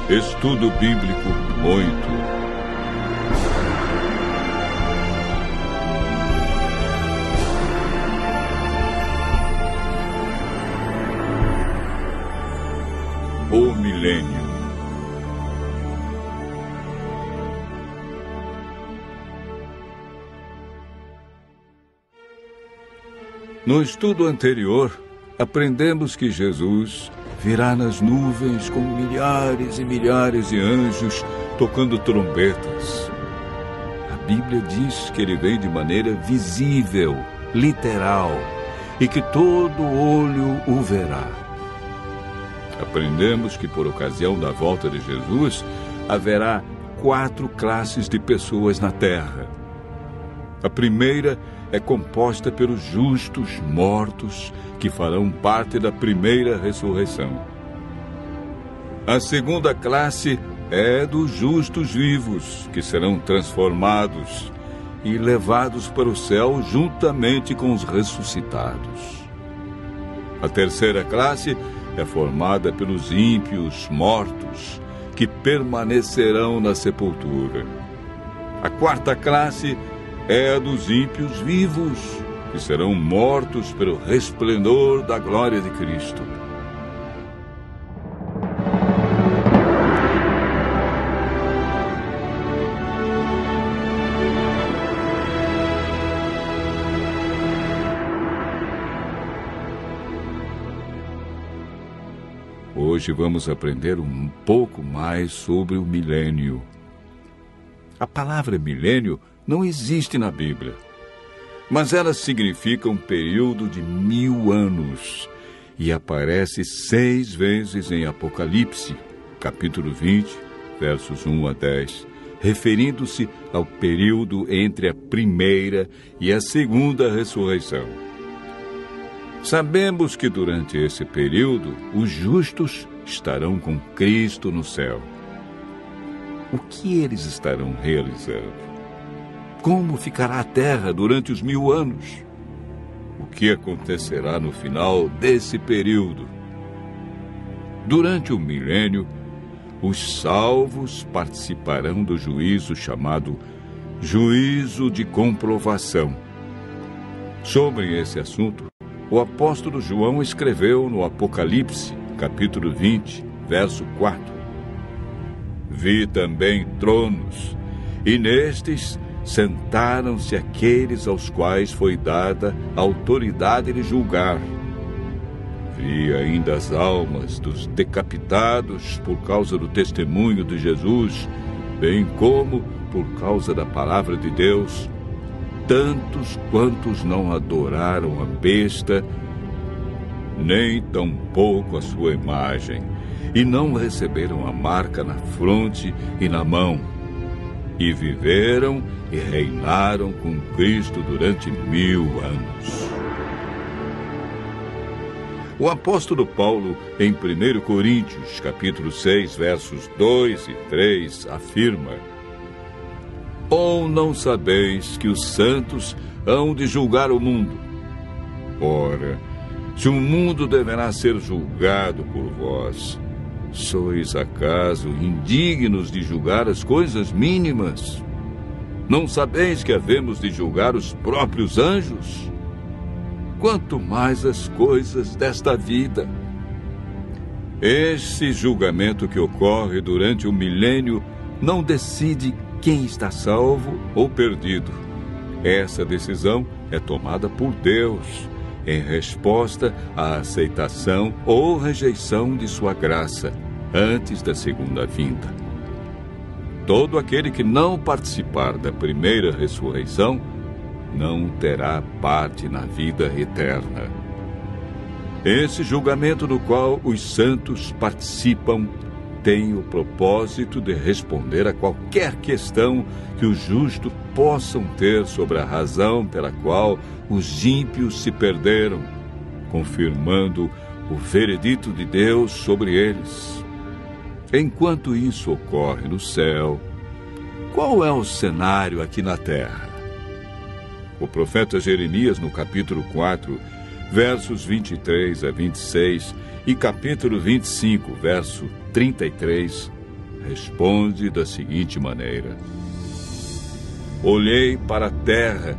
Estudo Bíblico 8. O milênio. No estudo anterior, aprendemos que Jesus virá nas nuvens com milhares e milhares de anjos tocando trombetas. A Bíblia diz que ele vem de maneira visível, literal, e que todo olho o verá. Aprendemos que por ocasião da volta de Jesus, haverá 4 classes de pessoas na terra. A primeira é composta pelos justos mortos, que farão parte da primeira ressurreição. A segunda classe é dos justos vivos, que serão transformados e levados para o céu juntamente com os ressuscitados. A terceira classe é formada pelos ímpios mortos, que permanecerão na sepultura. A quarta classe é a dos ímpios vivos, que serão mortos pelo resplendor da glória de Cristo. Hoje vamos aprender um pouco mais sobre o milênio. A palavra milênio não existe na Bíblia, mas ela significa um período de 1000 anos e aparece 6 vezes em Apocalipse, capítulo 20, versos 1 a 10, referindo-se ao período entre a primeira e a segunda ressurreição. Sabemos que durante esse período, os justos estarão com Cristo no céu. O que eles estarão realizando? Como ficará a terra durante os 1000 anos? O que acontecerá no final desse período? Durante o milênio, os salvos participarão do juízo chamado juízo de comprovação. Sobre esse assunto, o apóstolo João escreveu no Apocalipse, capítulo 20, verso 4. Vi também tronos, e nestes sentaram-se aqueles aos quais foi dada a autoridade de julgar. Vi ainda as almas dos decapitados por causa do testemunho de Jesus, bem como por causa da palavra de Deus, tantos quantos não adoraram a besta, nem tampouco a sua imagem, e não receberam a marca na fronte e na mão, e viveram e reinaram com Cristo durante 1000 anos. O apóstolo Paulo, em 1 Coríntios, capítulo 6, versos 2 e 3, afirma: Ou não sabeis que os santos hão de julgar o mundo? Ora, se o mundo deverá ser julgado por vós, sois acaso indignos de julgar as coisas mínimas? Não sabeis que havemos de julgar os próprios anjos? Quanto mais as coisas desta vida. Esse julgamento que ocorre durante o milênio não decide quem está salvo ou perdido. Essa decisão é tomada por Deus, em resposta à aceitação ou rejeição de sua graça, antes da segunda vinda. Todo aquele que não participar da primeira ressurreição não terá parte na vida eterna. Esse julgamento no qual os santos participam tem o propósito de responder a qualquer questão que os justos possam ter sobre a razão pela qual os ímpios se perderam, confirmando o veredito de Deus sobre eles. Enquanto isso ocorre no céu, qual é o cenário aqui na terra? O profeta Jeremias, no capítulo 4, versos 23 a 26, e capítulo 25, verso 33, responde da seguinte maneira: olhei para a terra,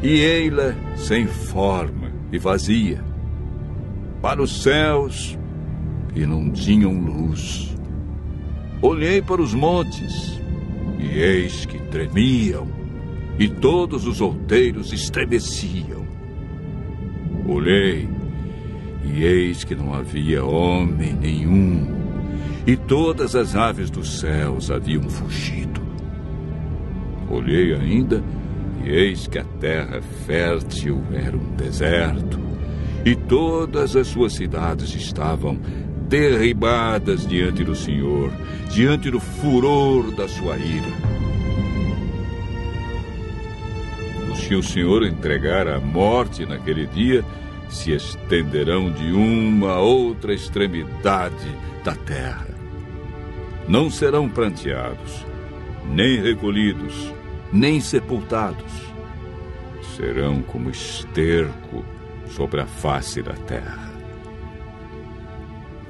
e ei-la sem forma e vazia. Para os céus, e não tinham luz. Olhei para os montes, e eis que tremiam, e todos os outeiros estremeciam. Olhei, e eis que não havia homem nenhum, e todas as aves dos céus haviam fugido. Olhei ainda, e eis que a terra fértil era um deserto, e todas as suas cidades estavam derribadas diante do Senhor, diante do furor da sua ira. Os que o Senhor entregar à morte naquele dia se estenderão de uma a outra extremidade da terra. Não serão pranteados, nem recolhidos, nem sepultados. Serão como esterco sobre a face da terra.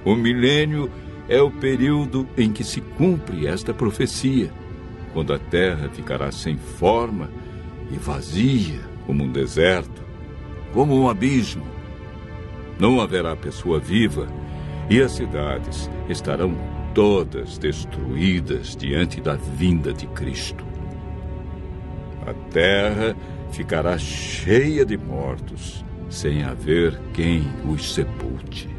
O milênio é o período em que se cumpre esta profecia, quando a terra ficará sem forma e vazia como um deserto, como um abismo. Não haverá pessoa viva e as cidades estarão todas destruídas diante da vinda de Cristo. A terra ficará cheia de mortos, sem haver quem os sepulte.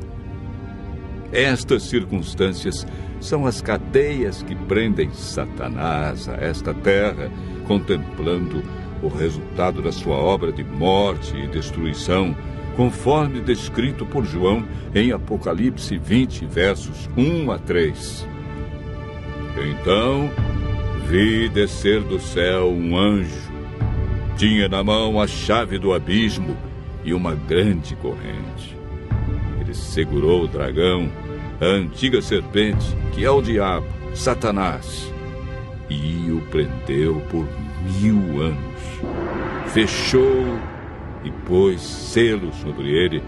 Estas circunstâncias são as cadeias que prendem Satanás a esta terra, contemplando o resultado da sua obra de morte e destruição, conforme descrito por João em Apocalipse 20, versos 1 a 3. Então vi descer do céu um anjo. Tinha na mão a chave do abismo e uma grande corrente. Ele segurou o dragão, a antiga serpente, que é o diabo, Satanás, e o prendeu por 1000 anos. Fechou e pôs selo sobre ele,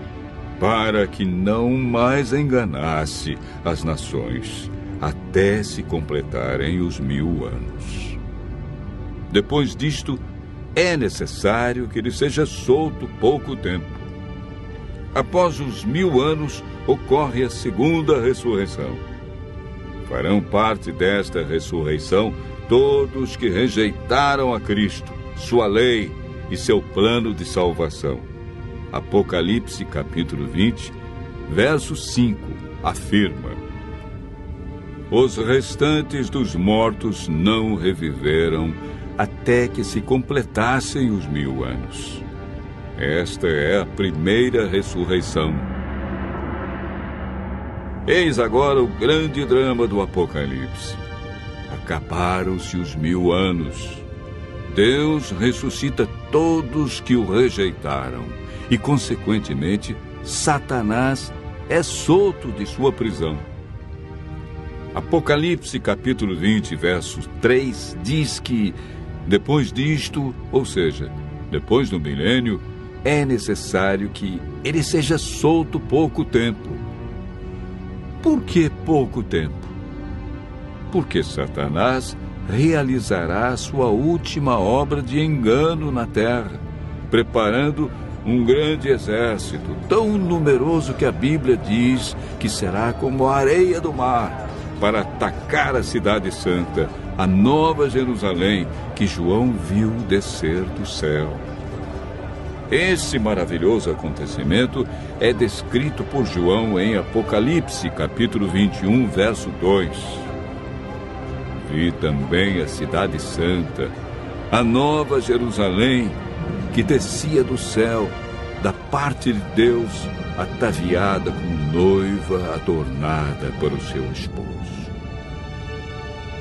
para que não mais enganasse as nações, até se completarem os 1000 anos. Depois disto, é necessário que ele seja solto pouco tempo. Após os 1000 anos, ocorre a segunda ressurreição. Farão parte desta ressurreição todos que rejeitaram a Cristo, sua lei e seu plano de salvação. Apocalipse capítulo 20, verso 5, afirma: os restantes dos mortos não reviveram até que se completassem os 1000 anos. Esta é a primeira ressurreição. Eis agora o grande drama do Apocalipse. Acabaram-se os 1000 anos. Deus ressuscita todos que o rejeitaram e, consequentemente, Satanás é solto de sua prisão. Apocalipse capítulo 20, verso 3, diz que, depois disto, ou seja, depois do milênio, é necessário que ele seja solto pouco tempo. Por que pouco tempo? Porque Satanás realizará a sua última obra de engano na terra, preparando um grande exército, tão numeroso que a Bíblia diz que será como a areia do mar, para atacar a cidade santa, a nova Jerusalém, que João viu descer do céu. Esse maravilhoso acontecimento é descrito por João em Apocalipse, capítulo 21, verso 2. Vi também a cidade santa, a nova Jerusalém, que descia do céu, da parte de Deus, ataviada como noiva adornada para o seu esposo.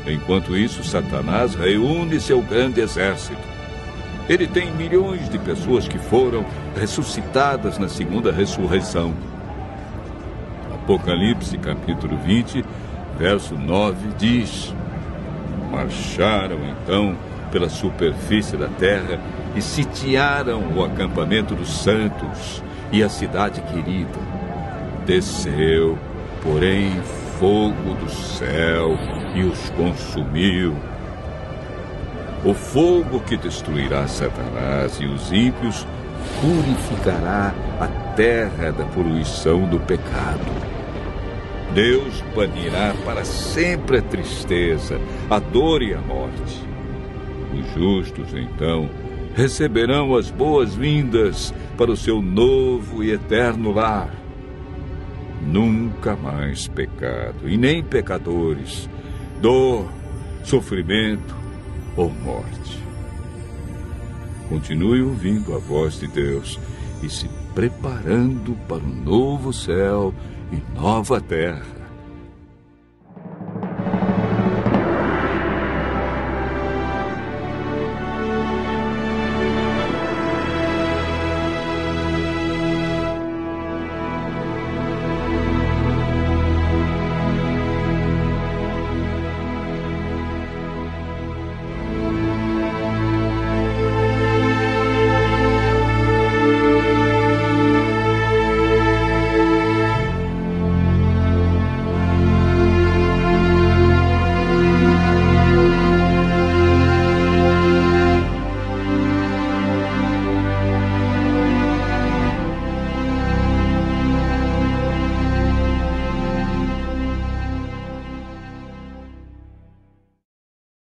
Enquanto isso, Satanás reúne seu grande exército. Ele tem milhões de pessoas que foram ressuscitadas na segunda ressurreição. Apocalipse, capítulo 20, verso 9, diz: marcharam então pela superfície da terra e sitiaram o acampamento dos santos e a cidade querida. Desceu, porém, fogo do céu e os consumiu. O fogo que destruirá Satanás e os ímpios purificará a terra da poluição do pecado. Deus banirá para sempre a tristeza, a dor e a morte. Os justos, então, receberão as boas-vindas para o seu novo e eterno lar. Nunca mais pecado, e nem pecadores, dor, sofrimento ou morte. Continue ouvindo a voz de Deus e se preparando para um novo céu e nova terra.